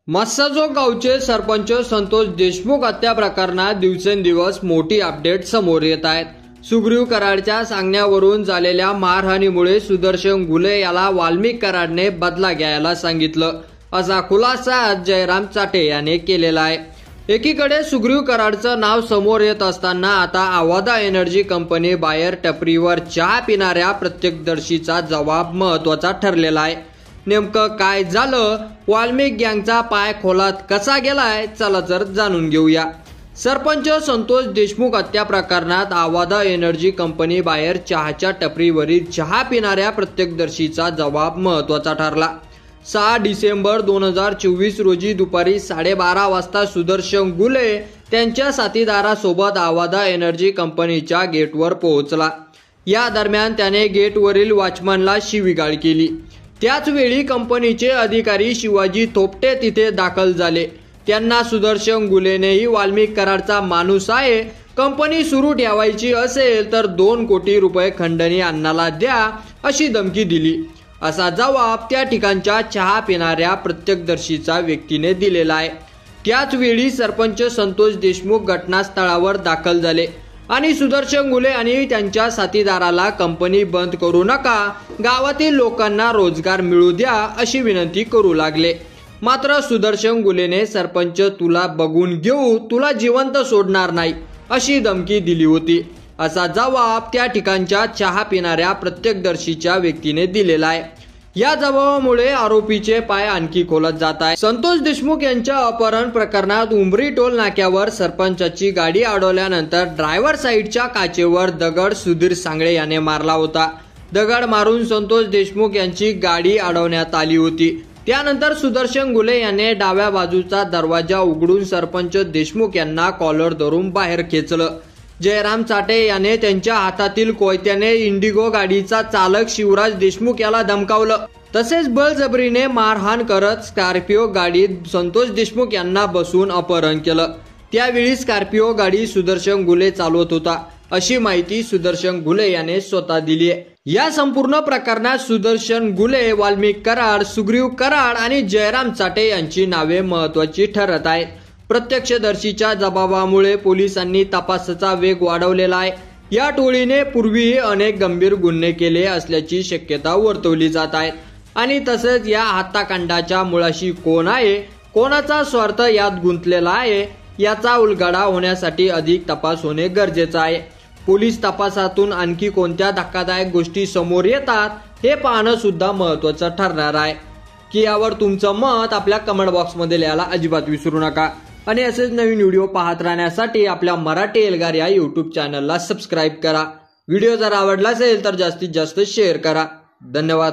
मस्साजोग गावचे सरपंच संतोष देशमुख हत्या प्रकरणात दिवसेंदिवस मोठी अपडेट समोर येत आहेत। सुग्रीव कराडच्या सांगण्यावरून झालेल्या मारहाणीमुळे सुदर्शन गुले याला वाल्मिक कराडने बदला घ्यायला सांगितलं, असा खुलासा आज जयराम चाटे याने केलेला आहे। एकीकडे सुग्रीव कराडचं नाव समोर येत असताना आता आवादा एनर्जी कंपनी बाहेर टपरीवर चहा पिणाऱ्या प्रत्यक्षदर्शीचा जबाब महत्वाचा ठरलेला आहे। नेमकं काय झालं, वाल्मिक गँगचा पाय खोलात कसा गेलाय, चला तर जाणून घेऊया। सरपंच संतोष देशमुख हत्या प्रकरणात आवादा एनर्जी कंपनी बाहेर चहाच्या टपरीवरील चहा पिणाऱ्या प्रत्यक्षदर्शीचा जबाब महत्वाचा ठरला। 6 डिसेंबर 2024 रोजी दुपारी 12:30 वाजता सुदर्शन गुले त्यांच्या साथीदारासोबत आवादा एनर्जी कंपनीच्या गेटवर पोहोचला। या दरम्यान त्याने गेटवरील वॉचमनला शिवीगाळ केली। त्याच वेळी कंपनीचे अधिकारी शिवाजी थोपटे तिथे दाखल झाले। त्यांना सुदर्शन गुलेनेही वाल्मिक कराडचा माणूस आहे, कंपनी सुरू ठेवायची असेल तर 2 कोटी रुपये खंडणी अण्णाला द्या अशी धमकी दिली, असा जबाब त्या ठिकाणच्या चहा पिणाऱ्या प्रत्यक्षदर्शीचा व्यक्तीने दिलेला आहे। त्याच वेळी सरपंच संतोष देशमुख घटनास्थळावर दाखल झाले आणि सुदर्शन गुले आणि त्यांच्या साथीदाराला कंपनी बंद करू नका, गावातील लोकांना रोजगार मिळू द्या अशी विनंती करू लागले। मात्र सुदर्शन गुलेने सरपंच तुला बघून घेऊ, तुला जिवंत सोडणार नाही अशी धमकी दिली होती, असा जबाब त्या ठिकाणच्या चहा पिणाऱ्या प्रत्यक्षदर्शीच्या व्यक्तीने दिलेला आहे। या जबाबामुळे आरोपीचे पाय आणखी खोलत जात आहे। संतोष देशमुख यांच्या अपहरण प्रकरणात उंबरी टोल नाक्यावर सरपंचाची गाडी अडवल्यानंतर ड्रायव्हर साईडच्या काचेवर दगड सुधीर सांगळे याने मारला होता। दगड मारून संतोष देशमुख यांची गाडी अडवण्यात आली होती। त्यानंतर सुदर्शन गुले याने डाव्या बाजूचा दरवाजा उघडून सरपंच देशमुख यांना कॉलर धरून बाहेर खेचलं। जयराम चाटे याने त्यांच्या हातातील कोयत्याने इंडिगो गाडीचा चालक शिवराज देशमुख याला धमकावलं। तसेच बळजबरीने मारहाण करत स्कॉर्पिओ गाडीत संतोष देशमुख यांना बसवून अपहरण केलं। त्यावेळी स्कॉर्पिओ गाडी सुदर्शन गुले चालवत होता, अशी माहिती सुदर्शन गुले याने स्वतः दिली आहे। या संपूर्ण प्रकरणात सुदर्शन गुले, वाल्मिक कराड, सुग्रीव कराड आणि जयराम चाटे यांची नावे महत्वाची ठरत आहेत। प्रत्यक्षदर्शीच्या जबाबामुळे पोलिसांनी तपासाचा वेग वाढवलेला आहे। या टोळीने पूर्वीही अनेक गंभीर गुन्हे केले असल्याची शक्यता वर्तवली जात आहे आणि तसेच या हत्याकांडाच्या मुळाशी कोण आहे, कोणाचा स्वार्थ यात गुंतलेला आहे, याचा उलगडा होण्यासाठी अधिक तपास होणे गरजेचे आहे। पोलीस तपासातून आणखी कोणत्या धक्कादायक गोष्टी समोर येतात हे पाहणं सुद्धा महत्त्वाचं ठरणार आहे। की यावर तुमचं मत आपल्या कमेंट बॉक्समध्ये लिहायला अजिबात विसरू नका आणि असेच नवीन व्हिडिओ पाहत राहण्यासाठी आपल्या मराठी एल्गार या यूट्यूब चॅनलला सबस्क्राईब करा। व्हिडिओ जर आवडला असेल तर जास्तीत जास्त शेअर करा। धन्यवाद।